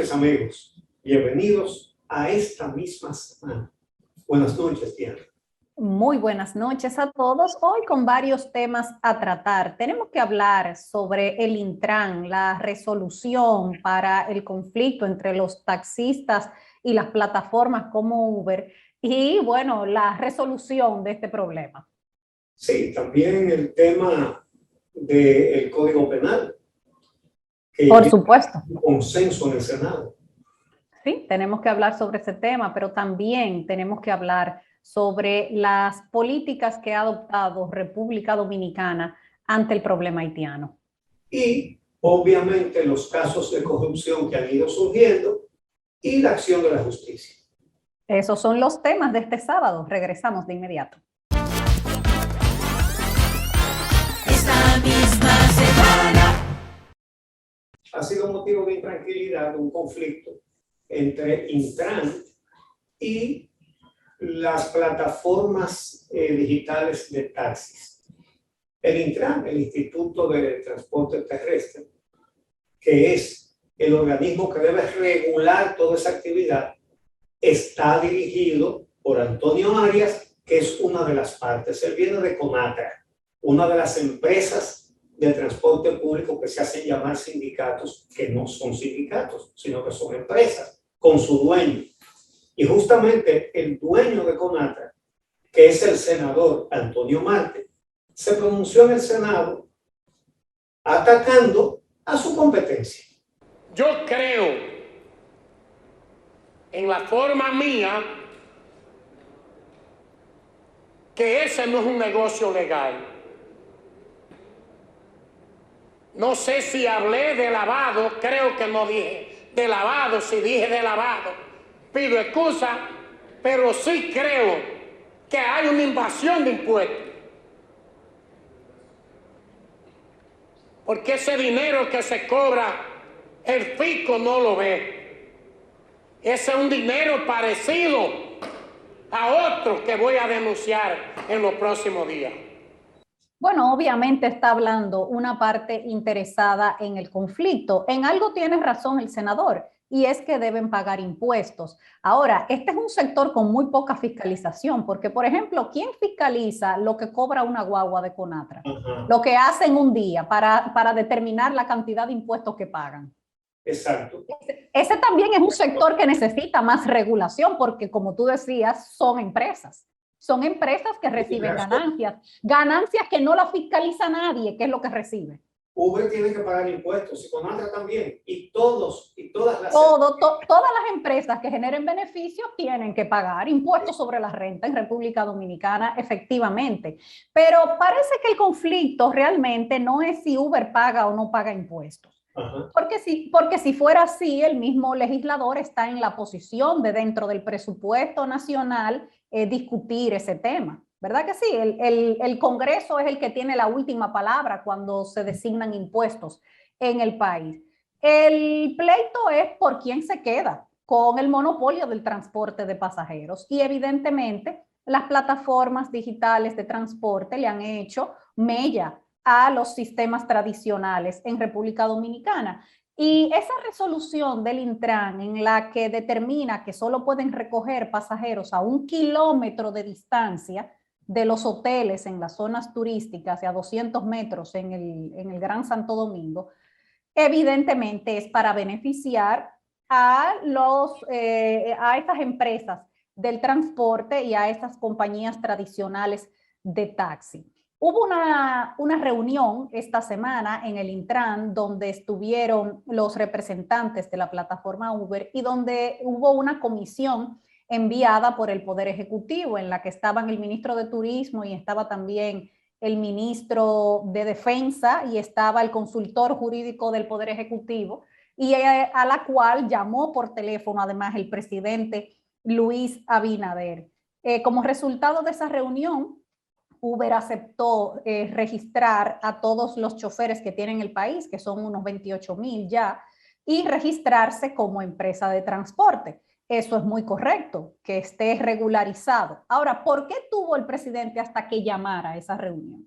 noches, amigos. Bienvenidos a esta misma semana. Buenas noches, Diana. Muy buenas noches a todos. Hoy con varios temas a tratar. Tenemos que hablar sobre el Intran, la resolución para el conflicto entre los taxistas y las plataformas como Uber y, bueno, la resolución de este problema. Sí, también el tema del Código Penal. Por supuesto. Un consenso en el Senado. Sí, tenemos que hablar sobre ese tema, pero también tenemos que hablar sobre las políticas que ha adoptado República Dominicana ante el problema haitiano. Y, obviamente, los casos de corrupción que han ido surgiendo y la acción de la justicia. Esos son los temas de este sábado. Regresamos de inmediato. Esta misma semana Ha sido motivo de intranquilidad un conflicto entre Intran y las plataformas digitales de taxis. El Intran, el Instituto de Transporte Terrestre, que es el organismo que debe regular toda esa actividad, está dirigido por Antonio Arias, que es una de las partes. Él viene de Conatra, una de las empresas de transporte público que se hacen llamar sindicatos, que no son sindicatos, sino que son empresas, con su dueño. Y justamente el dueño de Conatra, que es el senador Antonio Marte, se pronunció en el Senado atacando a su competencia. Yo creo en la forma mía que ese no es un negocio legal. No sé si hablé de lavado, creo que no dije de lavado. Si dije de lavado, pido excusa, pero sí creo que hay una invasión de impuestos. Porque ese dinero que se cobra, el fisco no lo ve. Ese es un dinero parecido a otro que voy a denunciar en los próximos días. Bueno, obviamente está hablando una parte interesada en el conflicto. En algo tiene razón el senador, y es que deben pagar impuestos. Ahora, este es un sector con muy poca fiscalización, porque, por ejemplo, ¿quién fiscaliza lo que cobra una guagua de Conatra? Lo que hacen un día para determinar la cantidad de impuestos que pagan. Exacto. Ese también es un sector que necesita más regulación, porque, como tú decías, son empresas. Son empresas que reciben ganancias que no la fiscaliza nadie, que es lo que recibe. Uber tiene que pagar impuestos y Conatra también, y todas las... Todas las empresas que generen beneficios tienen que pagar impuestos sobre la renta en República Dominicana, efectivamente. Pero parece que el conflicto realmente no es si Uber paga o no paga impuestos. Porque si fuera así, el mismo legislador está en la posición de, dentro del presupuesto nacional, discutir ese tema. ¿Verdad que sí? El Congreso es el que tiene la última palabra cuando se designan impuestos en el país. El pleito es por quién se queda con el monopolio del transporte de pasajeros, y evidentemente las plataformas digitales de transporte le han hecho mella a los sistemas tradicionales en República Dominicana. Y esa resolución del Intran, en la que determina que solo pueden recoger pasajeros a 1 kilómetro de distancia de los hoteles en las zonas turísticas y a 200 metros en el Gran Santo Domingo, evidentemente es para beneficiar a estas empresas del transporte y a estas compañías tradicionales de taxi. Hubo una reunión esta semana en el Intran donde estuvieron los representantes de la plataforma Uber y donde hubo una comisión enviada por el Poder Ejecutivo en la que estaban el ministro de Turismo y estaba también el ministro de Defensa y estaba el consultor jurídico del Poder Ejecutivo, y a la cual llamó por teléfono además el presidente Luis Abinader. Como resultado de esa reunión, Uber aceptó registrar a todos los choferes que tienen el país, que son unos 28,000 ya, y registrarse como empresa de transporte. Eso es muy correcto, que esté regularizado. Ahora, ¿por qué tuvo el presidente hasta que llamara a esa reunión?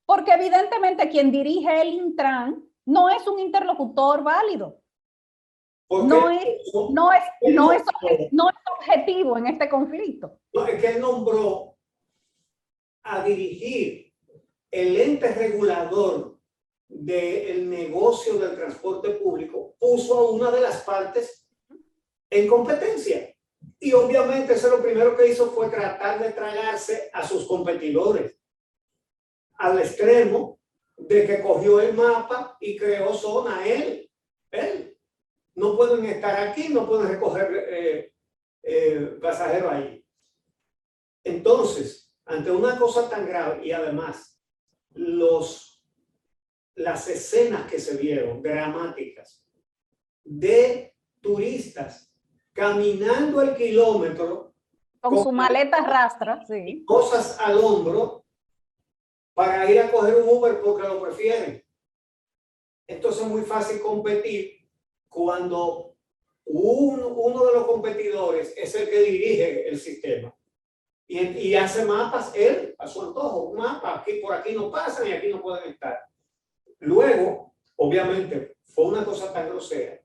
Porque evidentemente quien dirige el Intran no es un interlocutor válido. Porque no es, no es, él no es, nombró- no es objetivo en este conflicto. no, es que él nombró a dirigir el ente regulador del negocio del transporte público, puso a una de las partes en competencia. Y obviamente eso lo primero que hizo fue tratar de tragarse a sus competidores, al extremo de que cogió el mapa y creó zona. Él. No pueden estar aquí, no pueden recoger pasajeros ahí. Entonces, ante una cosa tan grave y además las escenas que se vieron dramáticas de turistas caminando el kilómetro Con su maleta rastra, sí. cosas al hombro para ir a coger un Uber porque lo prefieren. Entonces es muy fácil competir cuando uno de los competidores es el que dirige el sistema y hace mapas él a su antojo, un mapa, aquí por aquí no pasan y aquí no pueden estar. Luego, obviamente, fue una cosa tan grosera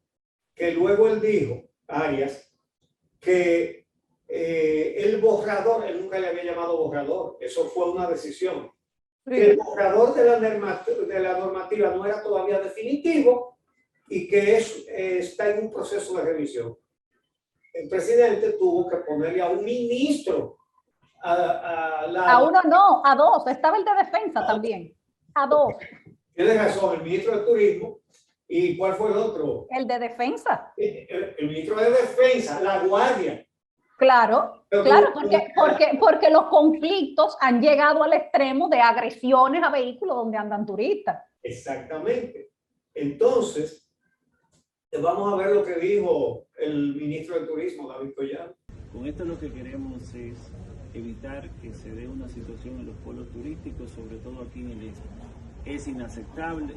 que luego él dijo, Arias, que el borrador, él nunca le había llamado borrador, eso fue una decisión, que el borrador de la normativa no era todavía definitivo y que está en un proceso de revisión. El presidente tuvo que ponerle a un ministro A uno no, a dos. Estaba el de defensa también. A dos. Tiene razón, el ministro de Turismo. ¿Y cuál fue el otro? El de defensa. El ministro de Defensa, la Guardia. Claro, claro, porque los conflictos han llegado al extremo de agresiones a vehículos donde andan turistas. Exactamente. Entonces, vamos a ver lo que dijo el ministro de Turismo, David Collado. Con esto lo que queremos es evitar que se dé una situación en los pueblos turísticos, sobre todo aquí en el este. Es inaceptable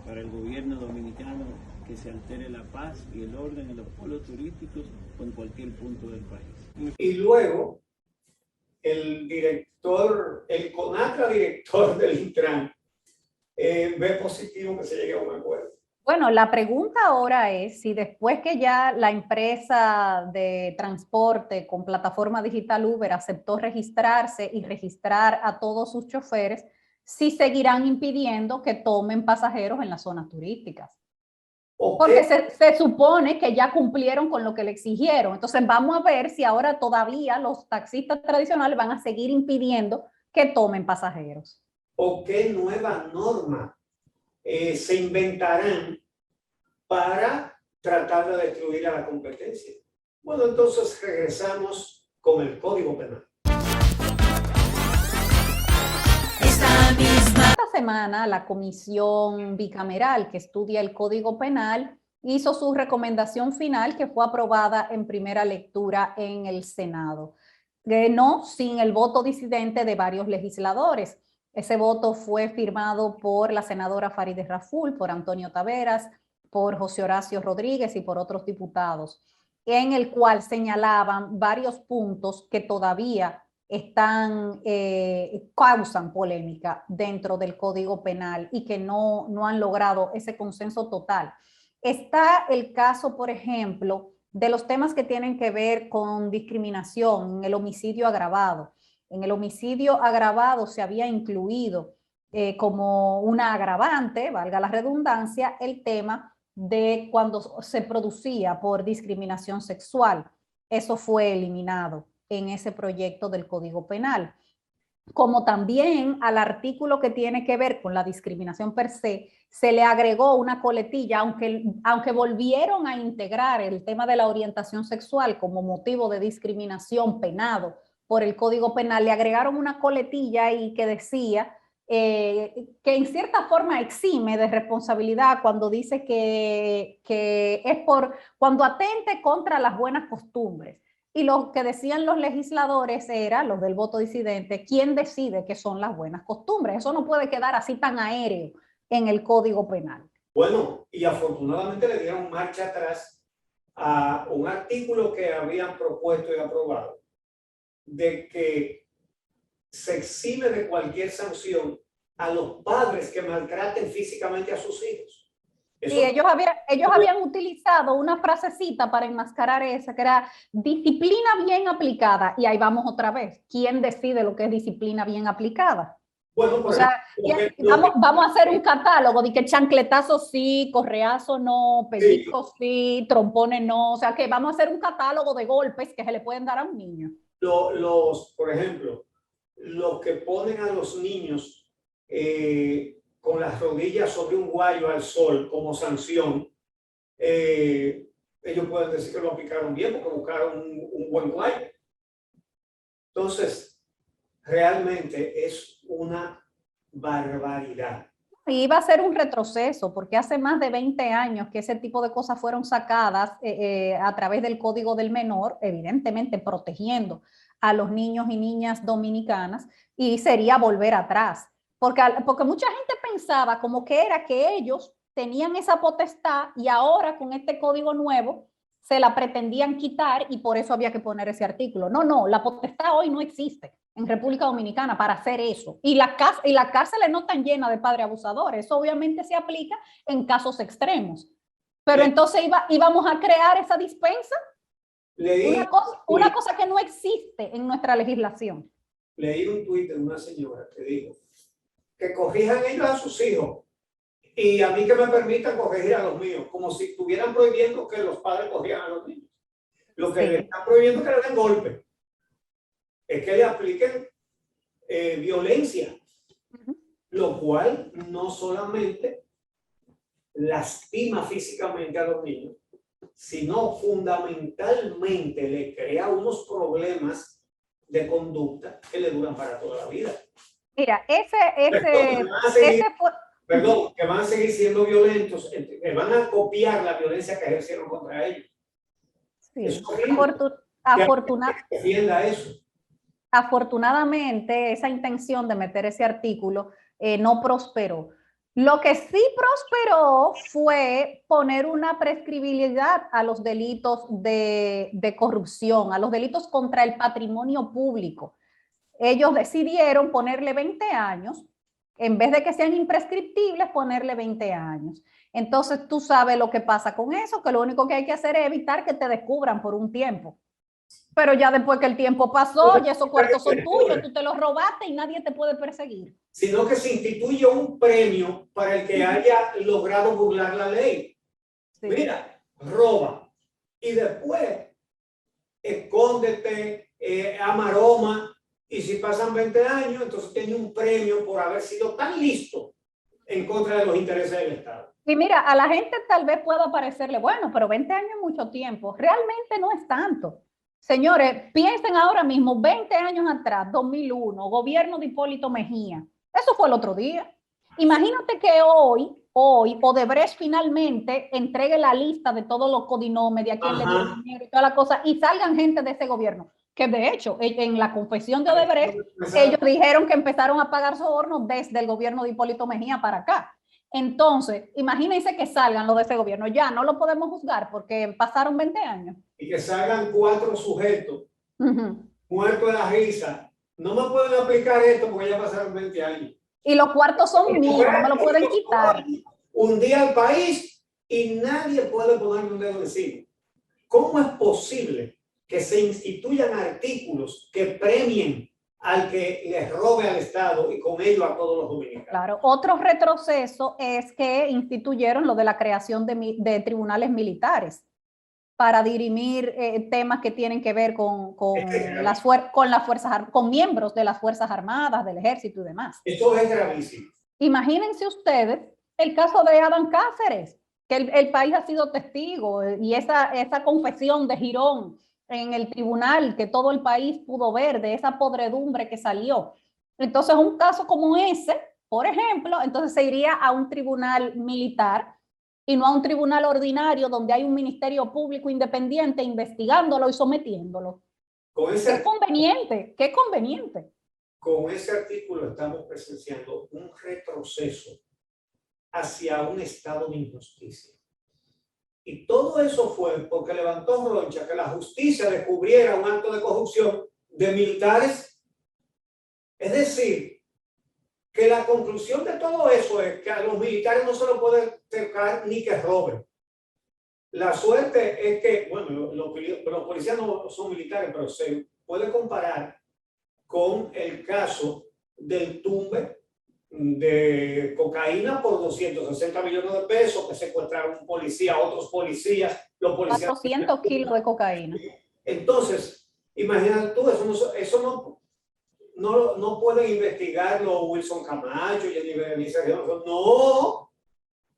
para el gobierno dominicano que se altere la paz y el orden en los pueblos turísticos o en cualquier punto del país. Y luego, el CONATRA director del Intran ve positivo que se llegue a un acuerdo. Bueno, la pregunta ahora es si después que ya la empresa de transporte con plataforma digital Uber aceptó registrarse y registrar a todos sus choferes, si seguirán impidiendo que tomen pasajeros en las zonas turísticas. Porque se supone que ya cumplieron con lo que le exigieron. Entonces vamos a ver si ahora todavía los taxistas tradicionales van a seguir impidiendo que tomen pasajeros. ¿O qué nueva norma se inventarán para tratar de destruir a la competencia? Bueno, entonces regresamos con el Código Penal. Esta semana la comisión bicameral que estudia el Código Penal hizo su recomendación final que fue aprobada en primera lectura en el Senado. No sin el voto disidente de varios legisladores. Ese voto fue firmado por la senadora Farideh Raful, por Antonio Taveras, por José Horacio Rodríguez y por otros diputados, en el cual señalaban varios puntos que todavía causan polémica dentro del Código Penal y que no han logrado ese consenso total. Está el caso, por ejemplo, de los temas que tienen que ver con discriminación en el homicidio agravado. En el homicidio agravado se había incluido como una agravante, valga la redundancia, el tema de cuando se producía por discriminación sexual. Eso fue eliminado en ese proyecto del Código Penal. Como también al artículo que tiene que ver con la discriminación per se, se le agregó una coletilla, aunque volvieron a integrar el tema de la orientación sexual como motivo de discriminación penado por el Código Penal, le agregaron una coletilla ahí que decía que en cierta forma exime de responsabilidad cuando dice que es cuando atente contra las buenas costumbres. Y lo que decían los legisladores era, los del voto disidente, ¿quién decide qué son las buenas costumbres? Eso no puede quedar así tan aéreo en el Código Penal. Bueno, y afortunadamente le dieron marcha atrás a un artículo que habían propuesto y aprobado, de que se exime de cualquier sanción a los padres que maltraten físicamente a sus hijos. Sí, ellos habían utilizado una frasecita para enmascarar esa, que era disciplina bien aplicada. Y ahí vamos otra vez. ¿Quién decide lo que es disciplina bien aplicada? Bueno, O por sea, ejemplo, vamos a hacer un catálogo de que chancletazo sí, correazo no, sí, pellizco sí, trompones no. O sea, que vamos a hacer un catálogo de golpes que se le pueden dar a un niño. por ejemplo, los que ponen a los niños con las rodillas sobre un guayo al sol como sanción, ellos pueden decir que lo aplicaron bien porque buscaron un buen guayo. Entonces, realmente es una barbaridad. Y iba a ser un retroceso, porque hace más de 20 años que ese tipo de cosas fueron sacadas a través del Código del Menor, evidentemente protegiendo a los niños y niñas dominicanas, y sería volver atrás. Porque mucha gente pensaba como que era que ellos tenían esa potestad y ahora con este código nuevo se la pretendían quitar y por eso había que poner ese artículo. No, la potestad hoy no existe en República Dominicana para hacer eso. Y las cárceles no están llenas de padres abusadores. Eso obviamente se aplica en casos extremos. Pero entonces íbamos a crear esa dispensa, una cosa que no existe en nuestra legislación. Leí un tuit de una señora que dijo que corrijan ellos a sus hijos y a mí que me permitan corregir a los míos, como si estuvieran prohibiendo que los padres corrieran a los niños. Lo que le están prohibiendo es que le den golpe, es que le apliquen violencia, lo cual no solamente lastima físicamente a los niños, sino fundamentalmente le crea unos problemas de conducta que le duran para toda la vida. Mira, Perdón, que van a seguir siendo violentos, que van a copiar la violencia que ejercieron contra ellos. Sí. Es defienda eso. Afortunadamente, esa intención de meter ese artículo no prosperó. Lo que sí prosperó fue poner una prescribilidad a los delitos de corrupción, a los delitos contra el patrimonio público. Ellos decidieron ponerle 20 años, en vez de que sean imprescriptibles, ponerle 20 años. Entonces tú sabes lo que pasa con eso, que lo único que hay que hacer es evitar que te descubran por un tiempo. Pero ya después que el tiempo pasó, ya esos cuartos son tuyos, tú te los robaste y nadie te puede perseguir. Sino que se instituye un premio para el que haya logrado burlar la ley. Sí. Mira, roba y después escóndete, amaroma, y si pasan 20 años, entonces tiene un premio por haber sido tan listo en contra de los intereses del Estado. Y mira, a la gente tal vez pueda parecerle, bueno, pero 20 años es mucho tiempo. Realmente no es tanto. Señores, piensen ahora mismo, 20 años atrás, 2001, gobierno de Hipólito Mejía. Eso fue el otro día. Imagínate que hoy Odebrecht finalmente entregue la lista de todos los codinomes, de a quién le dio dinero y toda la cosa, y salgan gente de ese gobierno. Que de hecho, en la confesión de Odebrecht, ellos dijeron que empezaron a pagar sobornos desde el gobierno de Hipólito Mejía para acá. Entonces, imagínense que salgan los de ese gobierno. Ya no lo podemos juzgar porque pasaron 20 años. Y que salgan 4 sujetos muertos de la risa. No me pueden aplicar esto porque ya pasaron 20 años. Y los cuartos son míos, no me lo pueden quitar. Un día al país y nadie puede ponerme un dedo encima. ¿Cómo es posible que se instituyan artículos que premien al que les robe al Estado y con ello a todos los dominicanos? Claro, otro retroceso es que instituyeron lo de la creación de tribunales militares para dirimir temas que tienen que ver con miembros de las Fuerzas Armadas, del Ejército y demás. Esto es gravísimo. Imagínense ustedes el caso de Adán Cáceres, que el país ha sido testigo, y esa confesión de Girón en el tribunal que todo el país pudo ver, de esa podredumbre que salió. Entonces, un caso como ese, por ejemplo, entonces se iría a un tribunal militar y no a un tribunal ordinario donde hay un ministerio público independiente investigándolo y sometiéndolo. Qué conveniente, qué conveniente. Con ese artículo estamos presenciando un retroceso hacia un estado de injusticia. Y todo eso fue porque levantó Roncha que la justicia descubriera un acto de corrupción de militares. Es decir, que la conclusión de todo eso es que a los militares no se lo puede tocar ni que roben. La suerte es que, bueno, los policías no son militares, pero se puede comparar con el caso del tumbe de cocaína por 260 millones de pesos que secuestraron un policía, otros policías, los policías. 400 kilos de cocaína. Entonces, imagínate tú, eso no pueden investigarlo Wilson Camacho, Jenny Berenice, no,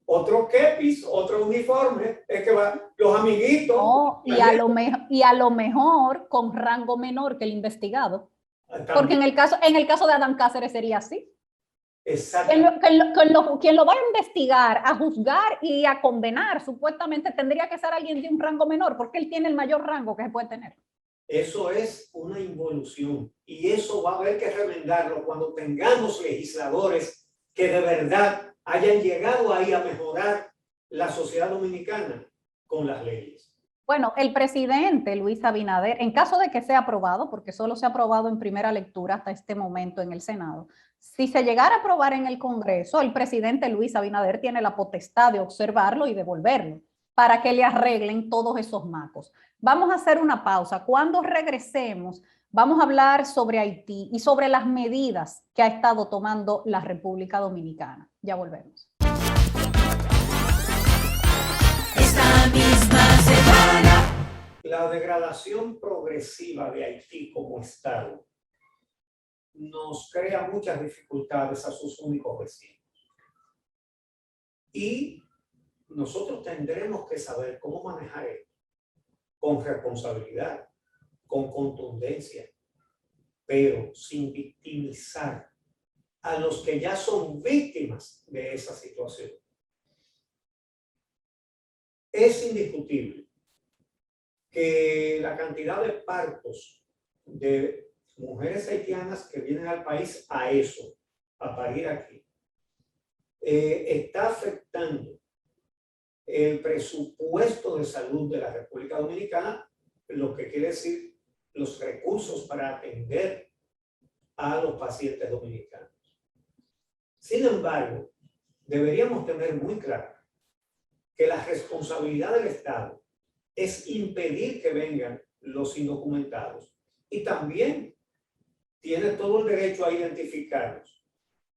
otro kepis, otro uniforme, es que van los amiguitos. No, y a lo mejor con rango menor que el investigado. Porque en el caso de Adán Cáceres sería así. Exacto. Quien lo va a investigar, a juzgar y a condenar, supuestamente tendría que ser alguien de un rango menor, porque él tiene el mayor rango que se puede tener. Eso es una involución y eso va a haber que remendarlo cuando tengamos legisladores que de verdad hayan llegado ahí a mejorar la sociedad dominicana con las leyes. Bueno, el presidente Luis Abinader, en caso de que sea aprobado, porque solo se ha aprobado en primera lectura hasta este momento en el Senado, si se llegara a aprobar en el Congreso, el presidente Luis Abinader tiene la potestad de observarlo y devolverlo para que le arreglen todos esos macos. Vamos a hacer una pausa. Cuando regresemos, vamos a hablar sobre Haití y sobre las medidas que ha estado tomando la República Dominicana. Ya volvemos. Esta misma semana. La degradación progresiva de Haití como Estado nos crea muchas dificultades a sus únicos vecinos. Y nosotros tendremos que saber cómo manejar esto con responsabilidad, con contundencia, pero sin victimizar a los que ya son víctimas de esa situación. Es indiscutible que la cantidad de partos de mujeres haitianas que vienen al país a eso, a parir aquí, está afectando el presupuesto de salud de la República Dominicana, lo que quiere decir los recursos para atender a los pacientes dominicanos. Sin embargo, deberíamos tener muy claro que la responsabilidad del Estado es impedir que vengan los indocumentados y también tiene todo el derecho a identificarlos,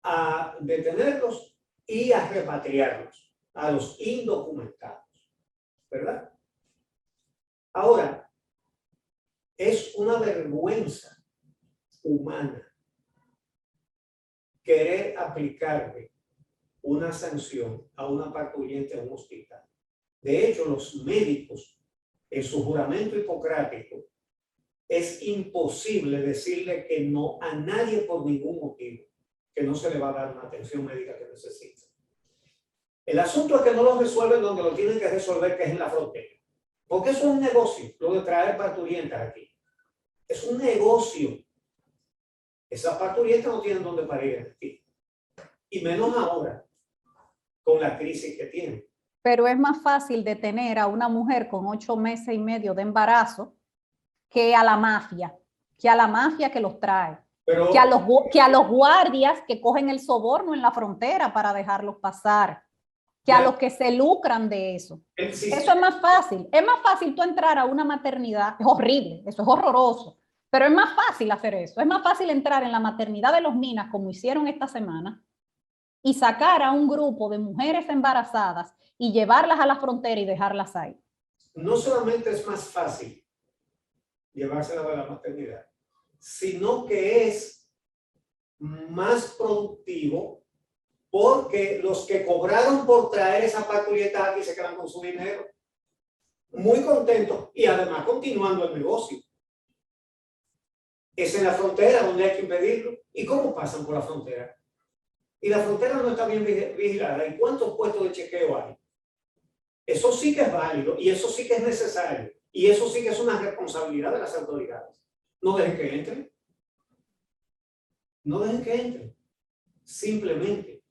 a detenerlos y a repatriarlos a los indocumentados, ¿verdad? Ahora, es una vergüenza humana querer aplicarle una sanción a una parturiente en un hospital. De hecho, los médicos, en su juramento hipocrático, es imposible decirle que no a nadie por ningún motivo, que no se le va a dar una atención médica que necesita. El asunto es que no lo resuelven donde lo tienen que resolver, que es en la frontera. Porque eso es un negocio, lo de traer parturientas aquí. Es un negocio. Esas parturientas no tienen dónde parir aquí. Y menos ahora, con la crisis que tienen. Pero es más fácil detener a una mujer con 8 meses y medio de embarazo que a la mafia, que los trae, Pero, que a los guardias que cogen el soborno en la frontera para dejarlos pasar, que a los que se lucran de eso. Eso es más fácil. Es más fácil tú entrar a una maternidad, es horrible, eso es horroroso, pero es más fácil hacer eso. Es más fácil entrar en la maternidad de Los Minas, como hicieron esta semana, y sacar a un grupo de mujeres embarazadas y llevarlas a la frontera y dejarlas ahí. No solamente es más fácil llevárselas a la maternidad, sino que es más productivo porque los que cobraron por traer esa parturienta aquí se quedan con su dinero, muy contentos y además continuando el negocio. Es en la frontera donde hay que impedirlo. ¿Y cómo pasan por la frontera? Y la frontera no está bien vigilada. ¿Y cuántos puestos de chequeo hay? Eso sí que es válido y eso sí que es necesario. Y eso sí que es una responsabilidad de las autoridades. No dejen que entren. No dejen que entren. Simplemente.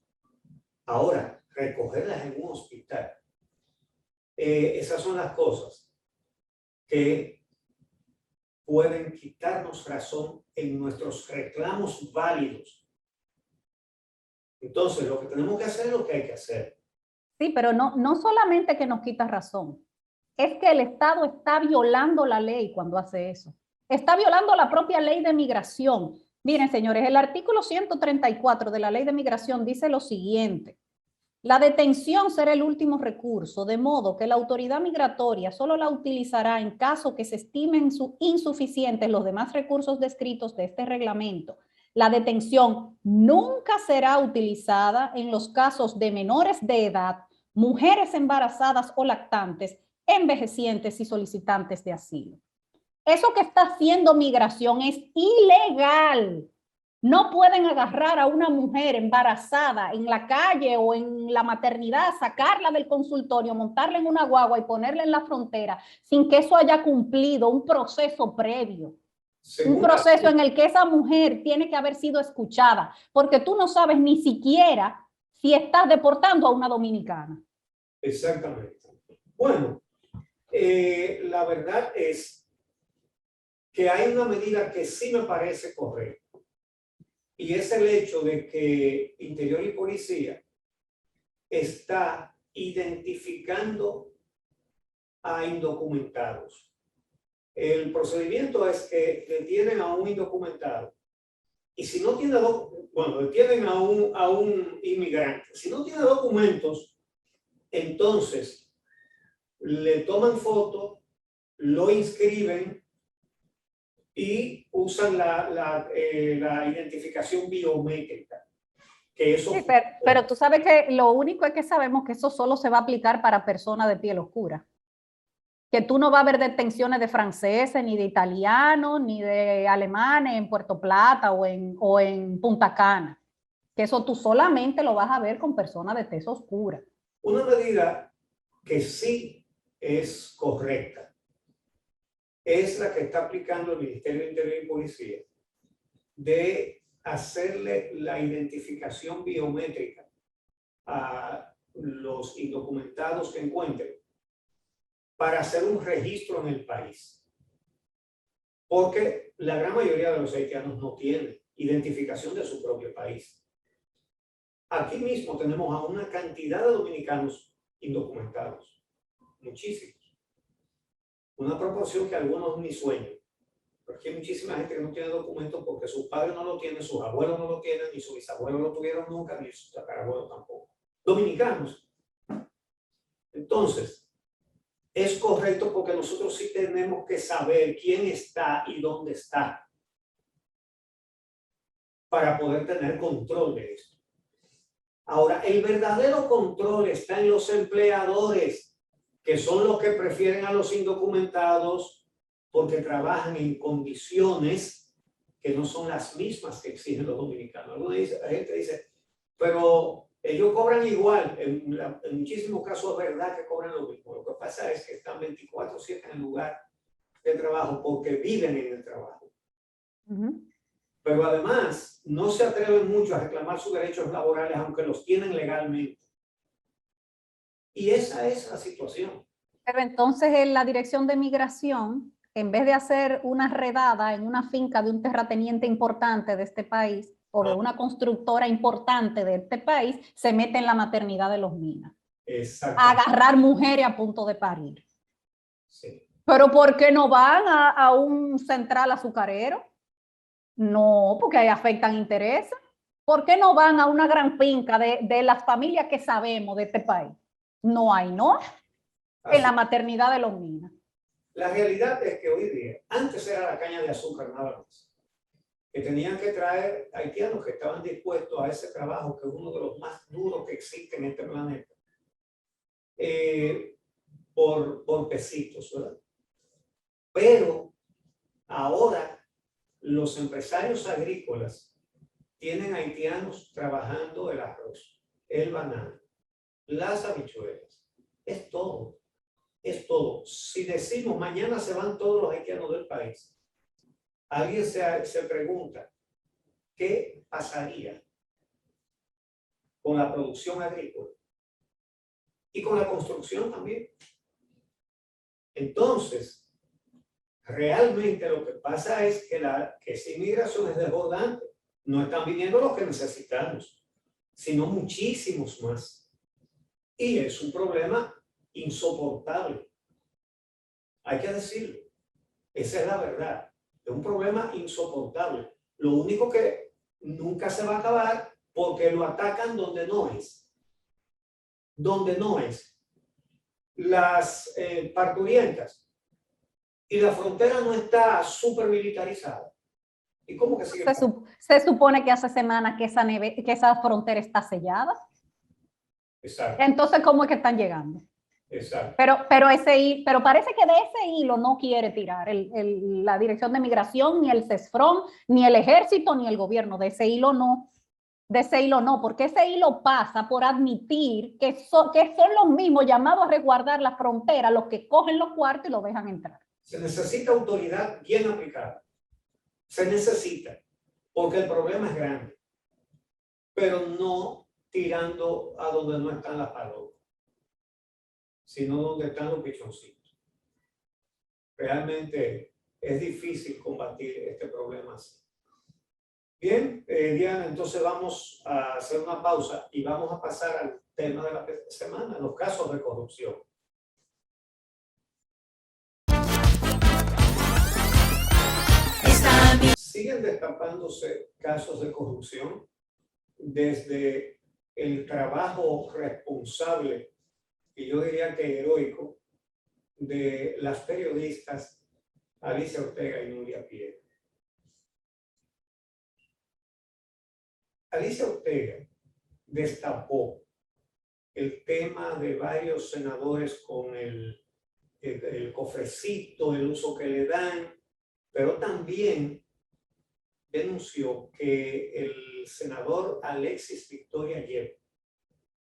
Ahora, recogerlas en un hospital. Esas son las cosas que pueden quitarnos razón en nuestros reclamos válidos Entonces, lo que tenemos que hacer es lo que hay que hacer. Sí, pero no solamente que nos quita razón, es que el Estado está violando la ley cuando hace eso. Está violando la propia ley de migración. Miren, señores, el artículo 134 de la ley de migración dice lo siguiente: la detención será el último recurso, de modo que la autoridad migratoria solo la utilizará en caso que se estimen insuficientes los demás recursos descritos de este reglamento. La detención nunca será utilizada en los casos de menores de edad, mujeres embarazadas o lactantes, envejecientes y solicitantes de asilo. Eso que está haciendo migración es ilegal. No pueden agarrar a una mujer embarazada en la calle o en la maternidad, sacarla del consultorio, montarla en una guagua y ponerla en la frontera sin que eso haya cumplido un proceso previo. Un proceso en el que esa mujer tiene que haber sido escuchada, porque tú no sabes ni siquiera si estás deportando a una dominicana. Exactamente. Bueno, la verdad es que hay una medida que sí me parece correcta, y es el hecho de que Interior y Policía está identificando a indocumentados. El procedimiento es que detienen a un indocumentado y si no tiene detienen a un inmigrante. Si no tiene documentos, entonces le toman foto, lo inscriben y usan la identificación biométrica. Que eso Sí, pero tú sabes que lo único es que sabemos que eso solo se va a aplicar para personas de piel oscura. Que tú no vas a ver detenciones de franceses, ni de italianos, ni de alemanes en Puerto Plata o en Punta Cana. Que eso tú solamente lo vas a ver con personas de tez oscura. Una medida que sí es correcta es la que está aplicando el Ministerio de Interior y Policía de hacerle la identificación biométrica a los indocumentados que encuentren para hacer un registro en el país. Porque la gran mayoría de los haitianos no tienen identificación de su propio país. Aquí mismo tenemos a una cantidad de dominicanos indocumentados, muchísimos. Una proporción que algunos ni sueñan. Porque hay muchísima gente que no tiene documentos porque sus padres no lo tienen, sus abuelos no lo tienen, ni sus bisabuelos lo tuvieron nunca, ni sus tatarabuelos tampoco. Dominicanos. Entonces, es correcto porque nosotros sí tenemos que saber quién está y dónde está para poder tener control de esto. Ahora, el verdadero control está en los empleadores, que son los que prefieren a los indocumentados porque trabajan en condiciones que no son las mismas que exigen los dominicanos. La gente dice, pero ellos cobran igual. En muchísimos casos es verdad que cobran lo mismo. Lo que pasa es que están 24/7 en el lugar de trabajo porque viven en el trabajo. Pero además no se atreven mucho a reclamar sus derechos laborales aunque los tienen legalmente. Y esa es la situación. Pero entonces en la Dirección de Migración, en vez de hacer una redada en una finca de un terrateniente importante de este país o de una constructora importante de este país, se mete en la maternidad de los minas. Exacto. A agarrar mujeres a punto de parir. Sí. Pero ¿por qué no van a un central azucarero? No, porque ahí afectan intereses. ¿Por qué no van a una gran finca de las familias que sabemos de este país? No hay, ¿no? En la maternidad de los minas. La realidad es que hoy día, antes era la caña de azúcar nada más, que tenían que traer haitianos que estaban dispuestos a ese trabajo, que es uno de los más duros que existe en este planeta, por pesitos, ¿verdad? Pero ahora los empresarios agrícolas tienen haitianos trabajando el arroz, el banano, las habichuelas, es todo. Es todo. Si decimos mañana se van todos los haitianos del país, alguien se pregunta, ¿qué pasaría con la producción agrícola? Y con la construcción también. Entonces, realmente lo que pasa es que esa inmigración es desbordante. No están viniendo los que necesitamos, sino muchísimos más. Y es un problema insoportable. Hay que decirlo. Esa es la verdad. Es un problema insoportable. Lo único que nunca se va a acabar porque lo atacan donde no es. Donde no es. Las parturientas. Y la frontera no está súper militarizada. ¿Y cómo que sigue? Se supone que hace semanas que esa frontera está sellada. Exacto. Entonces, ¿cómo es que están llegando? Exacto. Pero parece que de ese hilo no quiere tirar la Dirección de Migración, ni el CESFRON, ni el Ejército, ni el gobierno. De ese hilo no, porque ese hilo pasa por admitir que son los mismos llamados a resguardar la frontera los que cogen los cuartos y los dejan entrar. Se necesita autoridad bien aplicada. Se necesita, porque el problema es grande, pero no tirando a donde no están las palomas, sino donde están los pichoncitos. Realmente es difícil combatir este problema así. Bien, Diana, entonces vamos a hacer una pausa y vamos a pasar al tema de la semana, los casos de corrupción. Siguen destapándose casos de corrupción desde el trabajo responsable, y yo diría que heroico, de las periodistas Alicia Ortega y Nuria Piedra. Alicia Ortega destapó el tema de varios senadores con el cofrecito, el uso que le dan, pero también denunció que el senador Alexis Victoria Yep,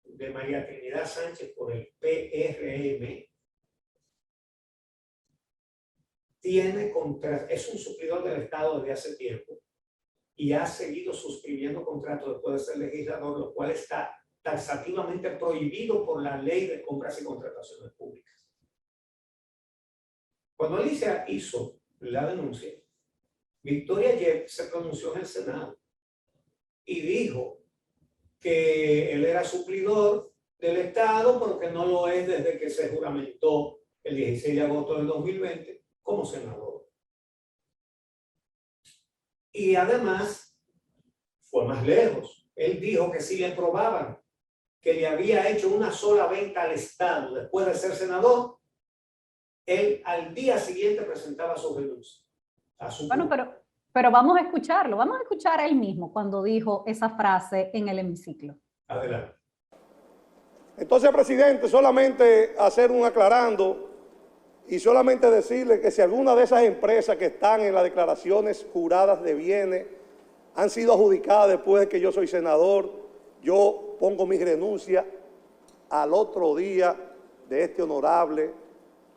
de María Trinidad Sánchez por el PRM, es un suplidor del Estado desde hace tiempo y ha seguido suscribiendo contratos después de ser legislador, lo cual está taxativamente prohibido por la Ley de Compras y Contrataciones Públicas. Cuando Alicia hizo la denuncia, Victoria Yep se pronunció en el Senado y dijo que él era suplidor del Estado, pero que no lo es desde que se juramentó el 16 de agosto del 2020 como senador. Y además fue más lejos. Él dijo que si le probaban que le había hecho una sola venta al Estado después de ser senador, él al día siguiente presentaba su renuncia. Bueno, pero vamos a escucharlo. Vamos a escuchar a él mismo cuando dijo esa frase en el hemiciclo. Adelante. Entonces, presidente, solamente hacer un aclarando y solamente decirle que si alguna de esas empresas que están en las declaraciones juradas de bienes han sido adjudicadas después de que yo soy senador, yo pongo mi renuncia al otro día de este honorable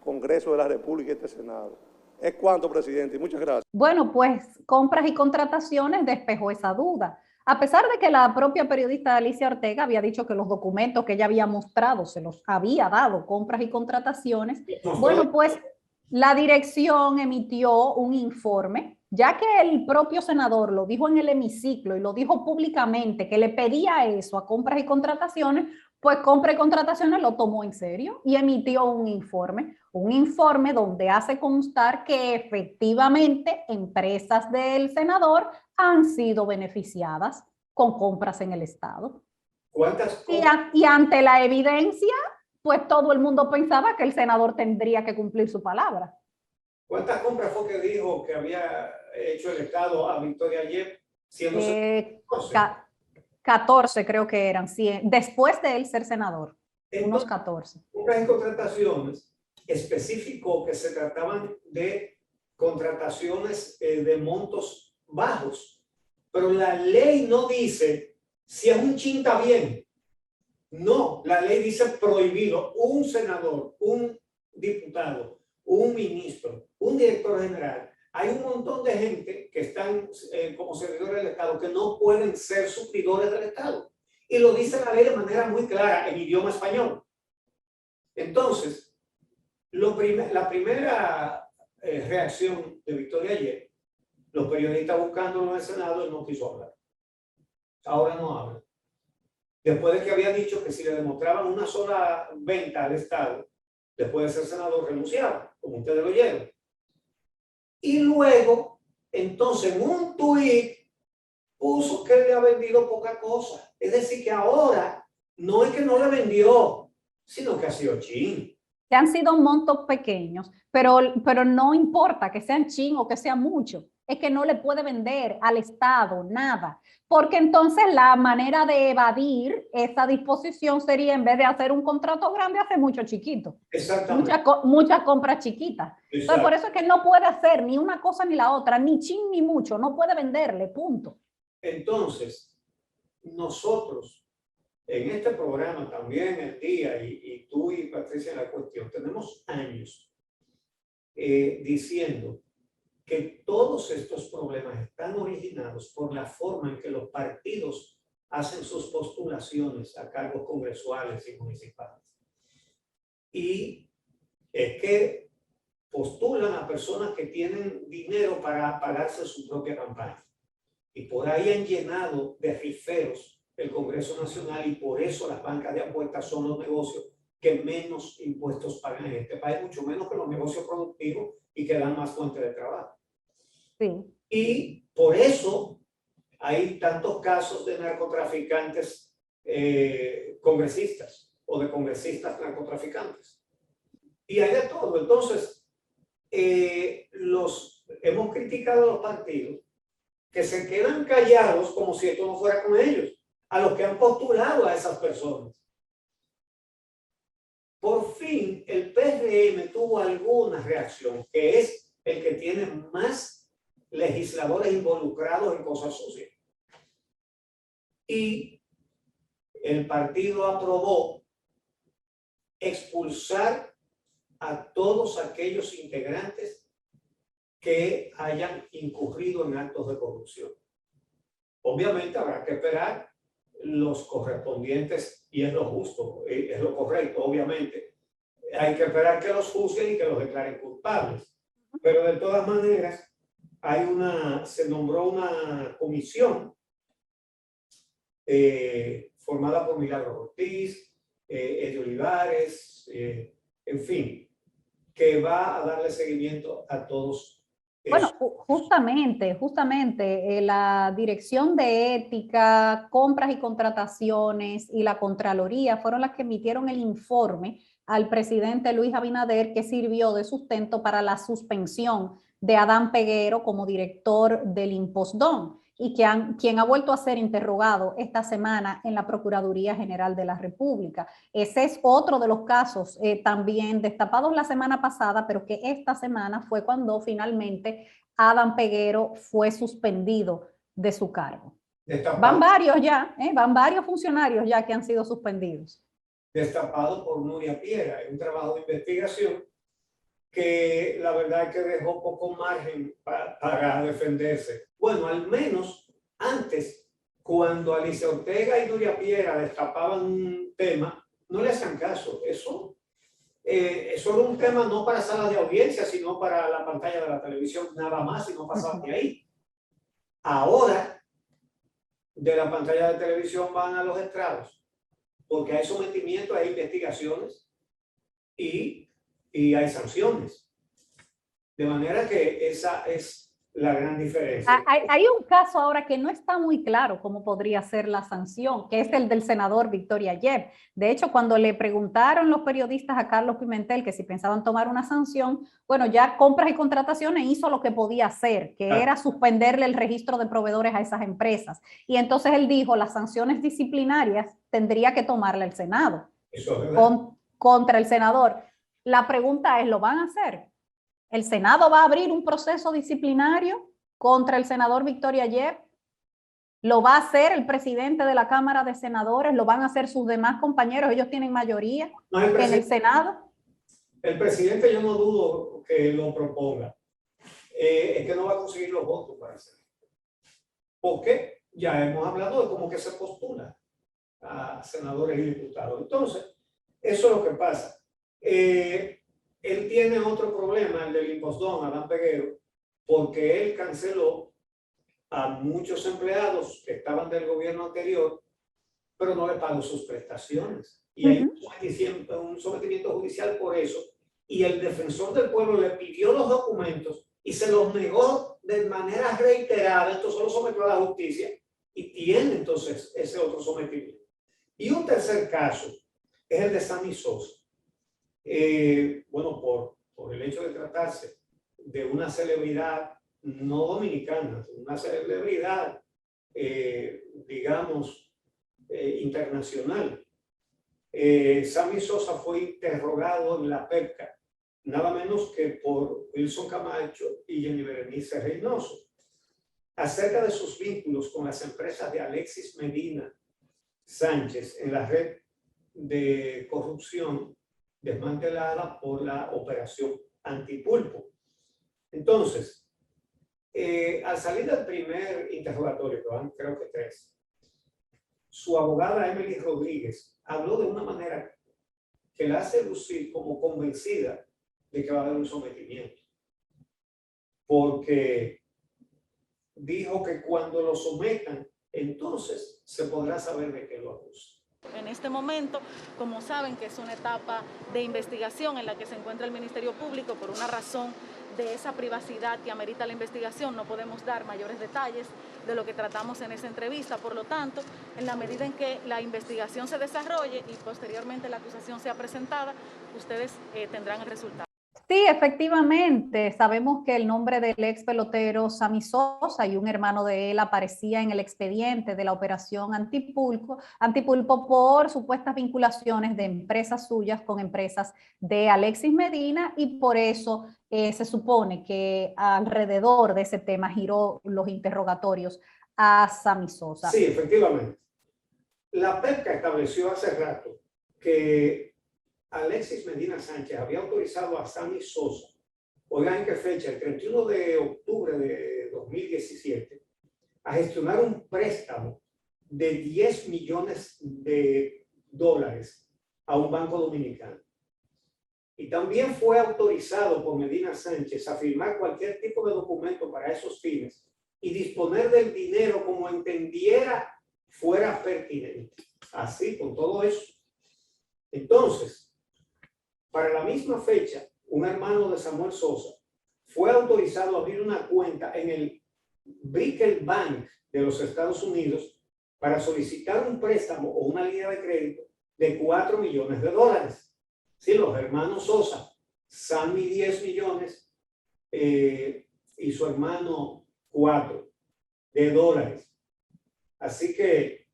Congreso de la República y este Senado. Es cuanto, presidente, y muchas gracias. Bueno, pues Compras y Contrataciones despejó esa duda. A pesar de que la propia periodista Alicia Ortega había dicho que los documentos que ella había mostrado se los había dado Compras y Contrataciones, bueno, pues la dirección emitió un informe, ya que el propio senador lo dijo en el hemiciclo y lo dijo públicamente, que le pedía eso a Compras y Contrataciones, pues Compras y Contrataciones lo tomó en serio y emitió un informe donde hace constar que efectivamente empresas del senador han sido beneficiadas con compras en el Estado. ¿Cuántas y ante la evidencia, pues todo el mundo pensaba que el senador tendría que cumplir su palabra. ¿Cuántas compras fue que dijo que había hecho el Estado a Victoria Yep? 14 creo que eran, 100, después de él ser senador, unos 14. Compras y Contrataciones especificó que se trataban de contrataciones de montos bajos, pero la ley no dice si es un chin está bien. No, la ley dice prohibido. Un senador, un diputado, un ministro, un director general. Hay un montón de gente que están como servidores del Estado que no pueden ser suplidores del Estado. Y lo dice la ley de manera muy clara en idioma español. Entonces, la primera reacción de Victoria Yep, los periodistas buscándolo en el Senado, él no quiso hablar. Ahora no habla. después de que había dicho que si le demostraban una sola venta al Estado, después de ser senador, renunciaba, como ustedes lo oyeron. Y luego, entonces, en un tuit, puso que le ha vendido poca cosa. Es decir, que ahora no es que no le vendió, sino que ha sido chin. Que han sido montos pequeños, pero no importa que sean chin o que sean mucho, es que no le puede vender al Estado nada, porque entonces la manera de evadir esa disposición sería, en vez de hacer un contrato grande, hacer mucho chiquito. Exactamente. Muchas compras chiquitas. Entonces, por eso es que no puede hacer ni una cosa ni la otra, ni chin ni mucho, no puede venderle, punto. Entonces, nosotros en este programa también, el día, y tú y Patricia en la cuestión, tenemos años diciendo que todos estos problemas están originados por la forma en que los partidos hacen sus postulaciones a cargos congresuales y municipales. Y es que postulan a personas que tienen dinero para pagarse su propia campaña. Y por ahí han llenado de riferos el Congreso Nacional, y por eso las bancas de apuestas son los negocios que menos impuestos pagan en este país, mucho menos que los negocios productivos y que dan más fuentes de trabajo. Sí. Y por eso hay tantos casos de narcotraficantes congresistas o de congresistas narcotraficantes. Y hay de todo. Entonces, hemos criticado a los partidos que se quedan callados como si esto no fuera con ellos, a los que han postulado a esas personas. Por fin, el PRM tuvo alguna reacción, que es el que tiene más legisladores involucrados en cosas sucias. Y el partido aprobó expulsar a todos aquellos integrantes que hayan incurrido en actos de corrupción. Obviamente habrá que esperar los correspondientes, y es lo justo, es lo correcto, obviamente. Hay que esperar que los juzguen y que los declaren culpables. Pero de todas maneras, se nombró una comisión formada por Milagro Ortiz, Eddie Olivares, en fin, que va a darle seguimiento a todos. Bueno, justamente la Dirección de Ética, Compras y Contrataciones y la Contraloría fueron las que emitieron el informe al presidente Luis Abinader, que sirvió de sustento para la suspensión de Adán Peguero como director del Impostón, y quien ha vuelto a ser interrogado esta semana en la Procuraduría General de la República. Ese es otro de los casos también destapados la semana pasada, pero que esta semana fue cuando finalmente Adán Peguero fue suspendido de su cargo. Van varios ya, van varios funcionarios ya que han sido suspendidos. Destapado por Nuria Piera, en un trabajo de investigación que la verdad es que dejó poco margen para defenderse. Bueno, al menos antes, cuando Alicia Ortega y Nuria Piera destapaban un tema, no le hacían caso. Eso era un tema no para salas de audiencia, sino para la pantalla de la televisión, nada más, y no pasaba de ahí. Ahora, de la pantalla de televisión van a los estrados, porque hay sometimiento, hay investigaciones y hay sanciones. De manera que esa es la gran diferencia. Hay un caso ahora que no está muy claro cómo podría ser la sanción, que es el del senador Victoria Yep. De hecho, cuando le preguntaron los periodistas a Carlos Pimentel que si pensaban tomar una sanción, bueno, ya Compras y Contrataciones hizo lo que podía hacer, que era suspenderle el registro de proveedores a esas empresas. Y entonces él dijo, las sanciones disciplinarias tendría que tomarla el Senado. Eso es verdad. Contra el senador. La pregunta es, ¿lo van a hacer? ¿El Senado va a abrir un proceso disciplinario contra el senador Victoria Yep? ¿Lo va a hacer el presidente de la Cámara de Senadores? ¿Lo van a hacer sus demás compañeros? Ellos tienen mayoría en el Senado. El presidente, yo no dudo que lo proponga. Es que no va a conseguir los votos para hacerlo. Porque ya hemos hablado de cómo que se postula a senadores y diputados. Entonces, eso es lo que pasa. Él tiene otro problema, el del impostón, Adán Peguero, porque él canceló a muchos empleados que estaban del gobierno anterior, pero no le pagó sus prestaciones. Y hay un sometimiento judicial por eso. Y el defensor del pueblo le pidió los documentos y se los negó de manera reiterada. Esto solo sometió a la justicia y tiene entonces ese otro sometimiento. Y un tercer caso es el de Sammy Sosa. Bueno, por el hecho de tratarse de una celebridad no dominicana, una celebridad, digamos, internacional. Sammy Sosa fue interrogado en la PEPCA, nada menos que por Wilson Camacho y Jenny Berenice Reynoso, acerca de sus vínculos con las empresas de Alexis Medina Sánchez en la red de corrupción desmantelada por la operación Antipulpo. Entonces, al salir del primer interrogatorio, que van creo que 3, su abogada Emily Rodríguez habló de una manera que la hace lucir como convencida de que va a haber un sometimiento. Porque dijo que cuando lo sometan, entonces se podrá saber de qué lo acusa. En este momento, como saben que es una etapa de investigación en la que se encuentra el Ministerio Público por una razón de esa privacidad que amerita la investigación, no podemos dar mayores detalles de lo que tratamos en esa entrevista. Por lo tanto, en la medida en que la investigación se desarrolle y posteriormente la acusación sea presentada, ustedes tendrán el resultado. Sí, efectivamente, sabemos que el nombre del ex pelotero Sammy Sosa y un hermano de él aparecía en el expediente de la operación Antipulpo por supuestas vinculaciones de empresas suyas con empresas de Alexis Medina, y por eso se supone que alrededor de ese tema giró los interrogatorios a Sammy Sosa. Sí, efectivamente. La PEPCA estableció hace rato que Alexis Medina Sánchez había autorizado a Sammy Sosa, oigan en qué fecha, el 31 de octubre de 2017, a gestionar un préstamo de $10 millones a un banco dominicano. Y también fue autorizado por Medina Sánchez a firmar cualquier tipo de documento para esos fines y disponer del dinero como entendiera fuera pertinente. Así, con todo eso. Entonces, para la misma fecha, un hermano de Samuel Sosa fue autorizado a abrir una cuenta en el Brickell Bank de los Estados Unidos para solicitar un préstamo o una línea de crédito de $4 millones. Sí, los hermanos Sosa, Sammy 10 millones y su hermano 4 de dólares. Así que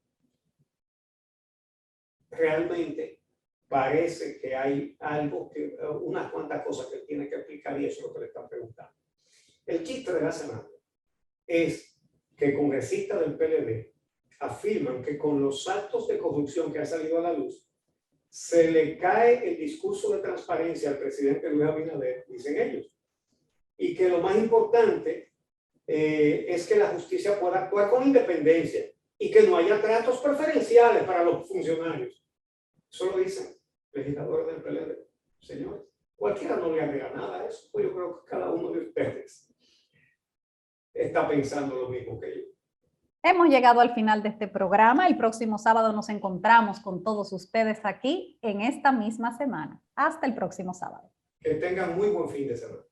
realmente parece que hay algo, unas cuantas cosas que tiene que explicar, y eso es lo que le están preguntando. El chiste de la semana es que congresistas del PLD afirman que con los actos de corrupción que han salido a la luz, se le cae el discurso de transparencia al presidente Luis Abinader, dicen ellos, y que lo más importante es que la justicia pueda actuar con independencia y que no haya tratos preferenciales para los funcionarios. Eso lo dicen legisladores del PLD. Señores, cualquiera no le agrega nada a eso, pues yo creo que cada uno de ustedes está pensando lo mismo que yo. Hemos llegado al final de este programa. El próximo sábado nos encontramos con todos ustedes aquí en esta misma semana. Hasta el próximo sábado. Que tengan muy buen fin de semana.